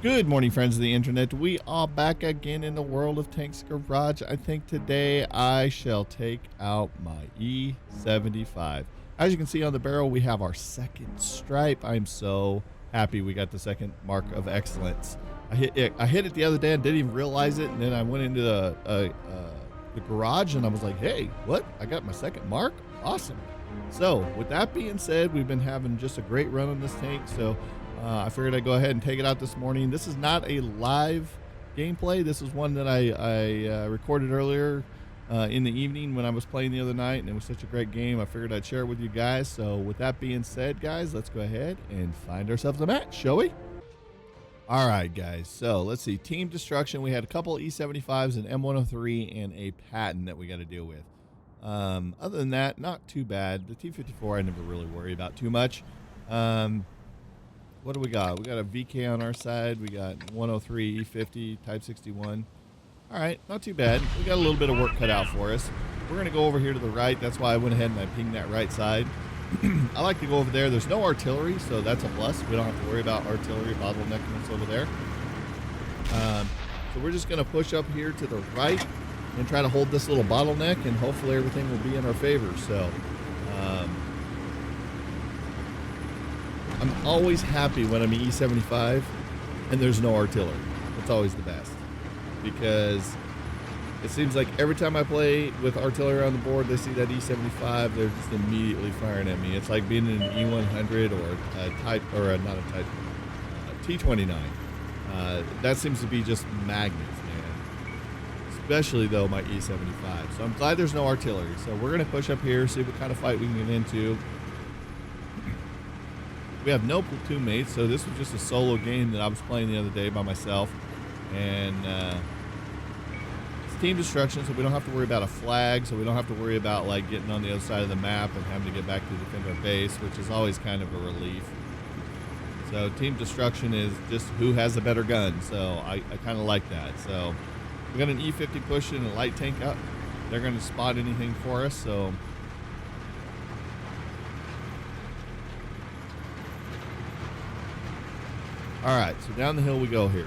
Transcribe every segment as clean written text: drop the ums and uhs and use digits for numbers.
Good morning, friends of the internet. We are back again in the world of Tanks Garage. I think today I shall take out my E-75. As you can see on the barrel, we have our second stripe. I'm so happy we got the second mark of excellence. I hit it the other day and didn't even realize it, and then I went into the garage and I was like, hey, what? I got my second mark? Awesome. So with that being said, we've been having just a great run on this tank, so I figured I'd go ahead and take it out this morning. This is not a live gameplay. This is one that I recorded earlier in the evening when I was playing the other night, and it was such a great game. I figured I'd share it with you guys. So with that being said, guys, let's go ahead and find ourselves a match, shall we? All right, guys. So let's see. Team destruction. We had a couple E-75s, an M103, and a Patton that we got to deal with. Other than that, not too bad. The T-54 I never really worry about too much. What do we got? We got a VK on our side. We got 103 E50 Type 61. All right, not too bad. We got a little bit of work cut out for us. We're going to go over here to the right. That's why I went ahead and I pinged that right side. I like to go over there. There's no artillery, so that's a plus. We don't have to worry about artillery bottlenecking us over there. So we're just going to push up here to the right and try to hold this little bottleneck, and hopefully everything will be in our favor. So I'm always happy when I'm E-75 and there's no artillery. It's always the best, because it seems like every time I play with artillery on the board, they see that E-75, they're just immediately firing at me. It's like being in an E-100 or a type, or not a type, T-29. That seems to be just magnets, man. Especially though my E-75. So I'm glad there's no artillery. So we're gonna push up here, see what kind of fight we can get into. We have no platoon mates, so this was just a solo game that I was playing the other day by myself. And it's team destruction, so we don't have to worry about a flag, so we don't have to worry about like getting on the other side of the map and having to get back to defend our base, which is always kind of a relief. So team destruction is just who has a better gun, so I kind of like that. So we got an E50 pushing and a light tank up. They're going to spot anything for us, so all right, so down the hill we go here.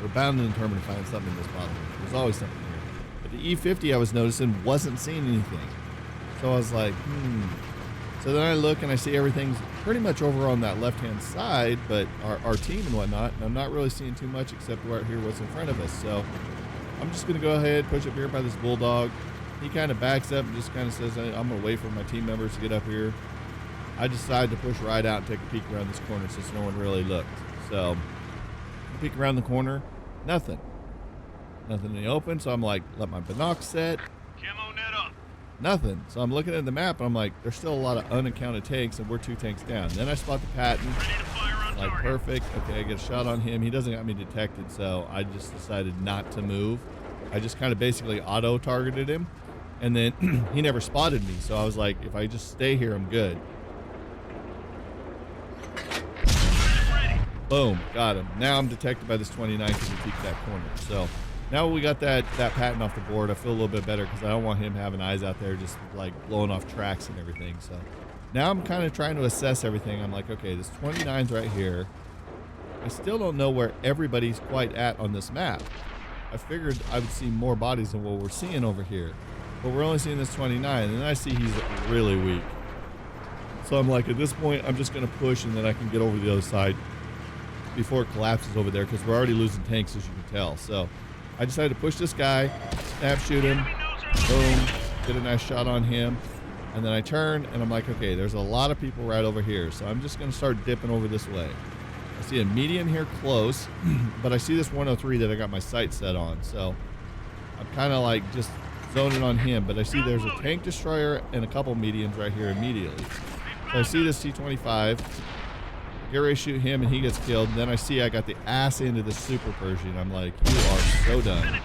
We're bound and determined to find something in this bottle. There's always something here. But the E50 I was noticing wasn't seeing anything. So I was like, So then I look and I see everything's pretty much over on that left-hand side, but our team and whatnot, and I'm not really seeing too much except right here what's in front of us. So I'm just going to go ahead, push up here by this bulldog. He kind of backs up and just kind of says, I'm going to wait for my team members to get up here. I decided to push right out and take a peek around this corner since no one really looked. So I peek around the corner, nothing in the open. So I'm like, let my binocs set. Camo net up. Nothing. So I'm looking at the map and I'm like, there's still a lot of unaccounted tanks and we're 2 tanks down. Then I spot the Patton. Ready to fire on Like, target. perfect. Okay, I get a shot on him. He doesn't got me detected, so I just decided not to move. I just kind of basically auto targeted him, and then he never spotted me. So I was like, if I just stay here, I'm good. Boom, got him. Now I'm detected by this 29 because he peeked that corner. So now we got that Patton off the board. I feel a little bit better because I don't want him having eyes out there just like blowing off tracks and everything. So now I'm kind of trying to assess everything. I'm like, okay, this 29's right here. I still don't know where everybody's quite at on this map. I figured I would see more bodies than what we're seeing over here, but we're only seeing this 29, and then I see he's really weak. So I'm like, at this point, I'm just going to push, and then I can get over the other side before it collapses over there, because we're already losing tanks, as you can tell. So I decided to push this guy, snap shoot him, boom, get a nice shot on him, and then I turn, and I'm like, okay, there's a lot of people right over here, so I'm just going to start dipping over this way. I see a median here close, but I see this 103 that I got my sight set on, so I'm kind of like just zoning on him, but I see there's a tank destroyer and a couple medians right here immediately. So I see this T-25, get ready to shoot him, and he gets killed, and then I see I got the ass into the Super Pershing. I'm like, you are so done.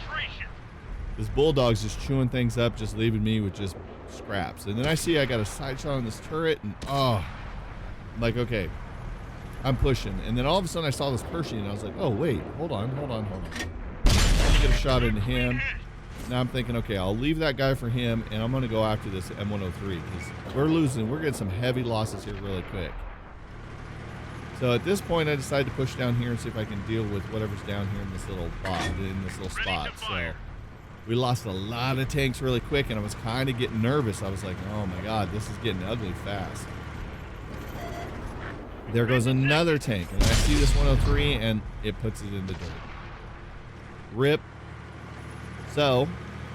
This bulldog's just chewing things up, just leaving me with just scraps. And then I see I got a side shot on this turret, and I'm like, okay, I'm pushing. And then all of a sudden I saw this Pershing, and I was like, oh wait, hold on. Let me get a shot into him. Now I'm thinking, okay, I'll leave that guy for him, and I'm going to go after this M103, because we're getting some heavy losses here really quick. So at this point, I decided to push down here and see if I can deal with whatever's down here in this little spot. So we lost a lot of tanks really quick, and I was kind of getting nervous. I was like, oh my God, this is getting ugly fast. There goes another tank, and I see this 103, and it puts it in the dirt. Rip. So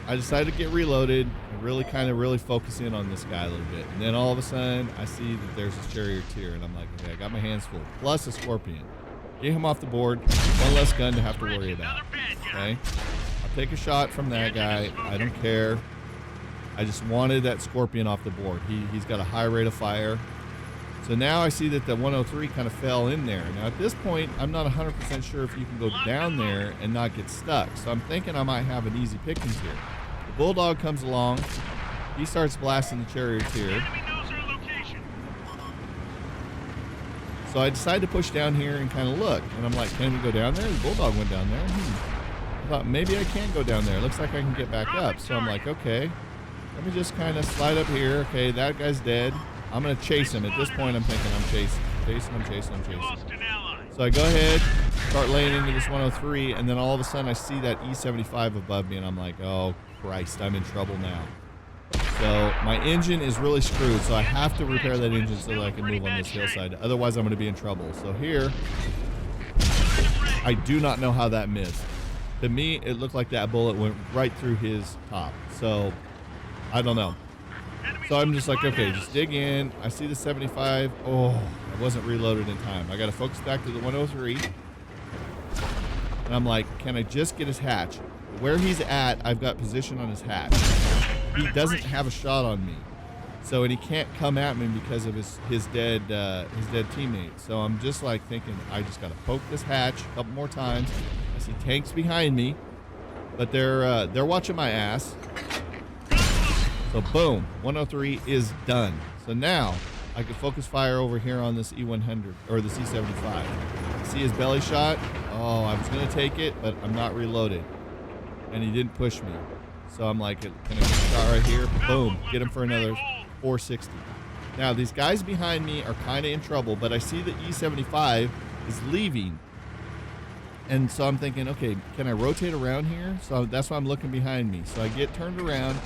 I decided to get reloaded and really focus in on this guy a little bit. And then all of a sudden, I see that there's this charioteer, and I'm like, okay, I got my hands full. Plus a scorpion. Get him off the board. One less gun to have to worry about. Okay? I'll take a shot from that guy. I don't care. I just wanted that scorpion off the board. He's got a high rate of fire. So now I see that the 103 kind of fell in there. Now at this point, I'm not 100% sure if you can go down there and not get stuck. So I'm thinking I might have an easy pickings here. The bulldog comes along. He starts blasting the charioteer. So I decide to push down here and kind of look. And I'm like, can we go down there? The bulldog went down there. I thought maybe I can go down there. Looks like I can get back up. So I'm like, okay, let me just kind of slide up here. Okay, that guy's dead. I'm going to chase him. At this point, I'm thinking I'm chasing. So I go ahead, start laying into this 103, and then all of a sudden I see that E-75 above me, and I'm like, oh, Christ, I'm in trouble now. So my engine is really screwed, so I have to repair that engine so that I can move on this hillside. Otherwise, I'm going to be in trouble. So here, I do not know how that missed. To me, it looked like that bullet went right through his top. So I don't know. So I'm just like, okay, just dig in. I see the 75. Oh, I wasn't reloaded in time. I got to focus back to the 103. And I'm like, can I just get his hatch? Where he's at, I've got position on his hatch. He doesn't have a shot on me. So, and he can't come at me because of his dead teammate. So I'm just like thinking, I just got to poke this hatch a couple more times. I see tanks behind me, but they're watching my ass. So boom, 103 is done. So now I can focus fire over here on this E100 or the C75. See his belly shot? Oh, I was gonna take it, but I'm not reloaded. And he didn't push me. So I'm like, can I get a shot right here? Boom, get him for another 460. Now these guys behind me are kind of in trouble, but I see the E75 is leaving. And so I'm thinking, okay, can I rotate around here? So that's why I'm looking behind me. So I get turned around.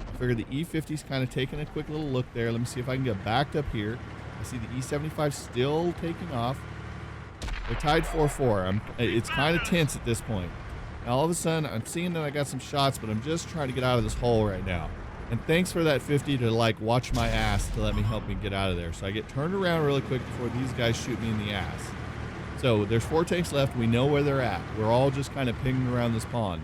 I figure the E50's kind of taking a quick little look there. Let me see if I can get backed up here. I see the E75 still taking off. They're tied 4-4. It's kind of tense at this point. Now all of a sudden, I'm seeing that I got some shots, but I'm just trying to get out of this hole right now. And thanks for that 50 to like watch my ass to let me help me get out of there. So I get turned around really quick before these guys shoot me in the ass. So there's 4 tanks left. We know where they're at. We're all just kind of pinging around this pond.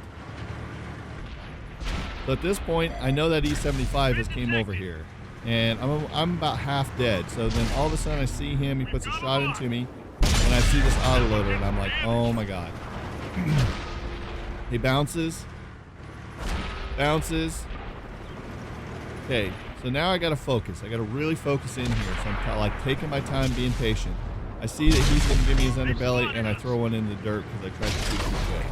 So at this point, I know that E75 has came over here, and I'm about half dead. So then all of a sudden I see him, he puts a shot into me, and I see this autoloader, and I'm like, oh my God. He bounces. Okay, so now I gotta focus. I gotta really focus in here. So I'm like taking my time, being patient. I see that he's gonna give me his underbelly, and I throw one in the dirt because I tried to shoot too quick.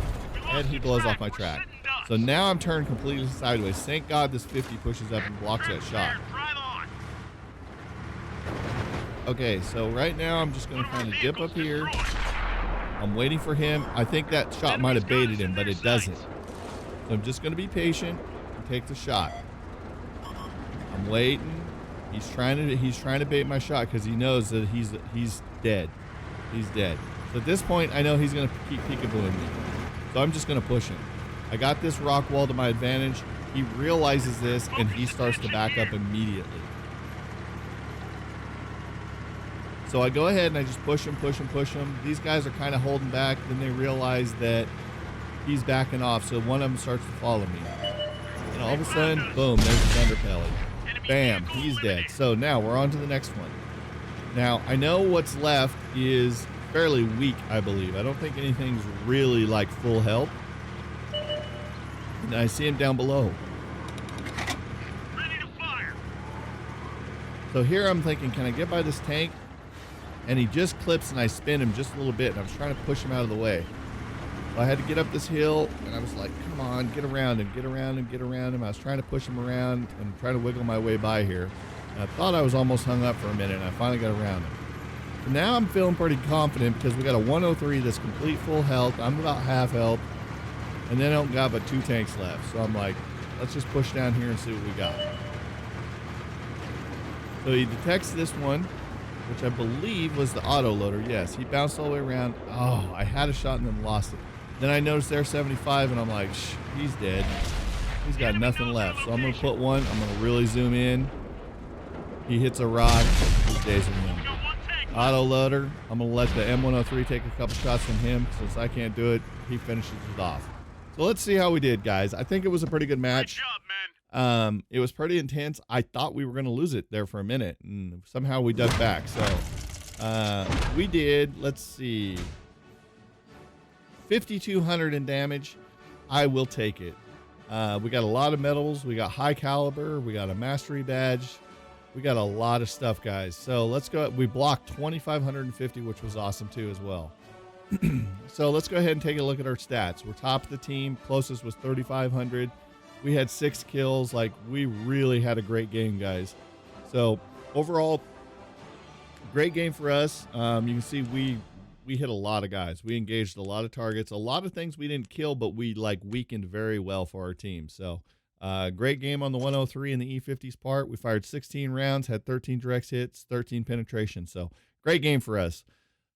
And he blows off my track. So now I'm turned completely sideways. Thank God this 50 pushes up and blocks that shot. Okay, so right now I'm just going to kind of dip up here. I'm waiting for him. I think that shot might have baited him, but it doesn't. So I'm just going to be patient and take the shot. I'm waiting. He's trying to bait my shot because he knows that he's dead. He's dead. So at this point, I know he's going to keep peekabooing me. So I'm just going to push him. I got this rock wall to my advantage. He realizes this, and he starts to back up immediately. So I go ahead and I just push him. These guys are kind of holding back. Then they realize that he's backing off. So one of them starts to follow me. And all of a sudden, boom, there's his underbelly. Bam, he's dead. So now we're on to the next one. Now, I know what's left is fairly weak, I believe. I don't think anything's really like full health. And I see him down below. Ready to fire. So here I'm thinking, can I get by this tank? And he just clips and I spin him just a little bit. And I was trying to push him out of the way. So I had to get up this hill and I was like, come on, get around him. I was trying to push him around and trying to wiggle my way by here. And I thought I was almost hung up for a minute and I finally got around him. So now I'm feeling pretty confident because we got a 103 that's complete full health. I'm about half health. And then I don't got but 2 tanks left. So I'm like, let's just push down here and see what we got. So he detects this one, which I believe was the auto loader. Yes, he bounced all the way around. Oh, I had a shot and then lost it. Then I noticed there's 75 and I'm like, shh, he's dead. He's got nothing left. So I'm going to put one. I'm going to really zoom in. He hits a rock. His days are numbered. Auto loader. I'm going to let the M103 take a couple shots from him. Since I can't do it, he finishes it off. So let's see how we did, guys. I think it was a pretty good match. Good job, man. It was pretty intense. I thought we were going to lose it there for a minute, and somehow we dug back. So we did, let's see, 5,200 in damage. I will take it. We got a lot of medals. We got high caliber. We got a mastery badge. We got a lot of stuff, guys. So let's go. We blocked 2,550, which was awesome too as well. So let's go ahead and take a look at our stats. We're top of the team. Closest was 3,500. We had 6 kills. Like, we really had a great game, guys. So overall, great game for us. You can see we hit a lot of guys. We engaged a lot of targets, a lot of things we didn't kill, but we like weakened very well for our team. So great game on the 103 and the E-50's part. We fired 16 rounds, had 13 direct hits, 13 penetration. So great game for us.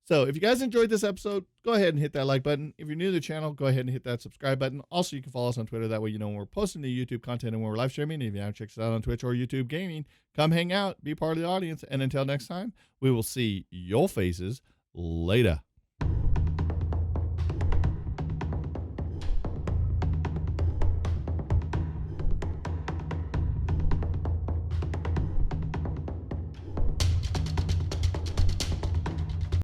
So if you guys enjoyed this episode, go ahead and hit that like button. If you're new to the channel, go ahead and hit that subscribe button. Also, you can follow us on Twitter. That way you know when we're posting the YouTube content and when we're live streaming. If you haven't checked us out on Twitch or YouTube Gaming, come hang out, be part of the audience. And until next time, we will see your faces later.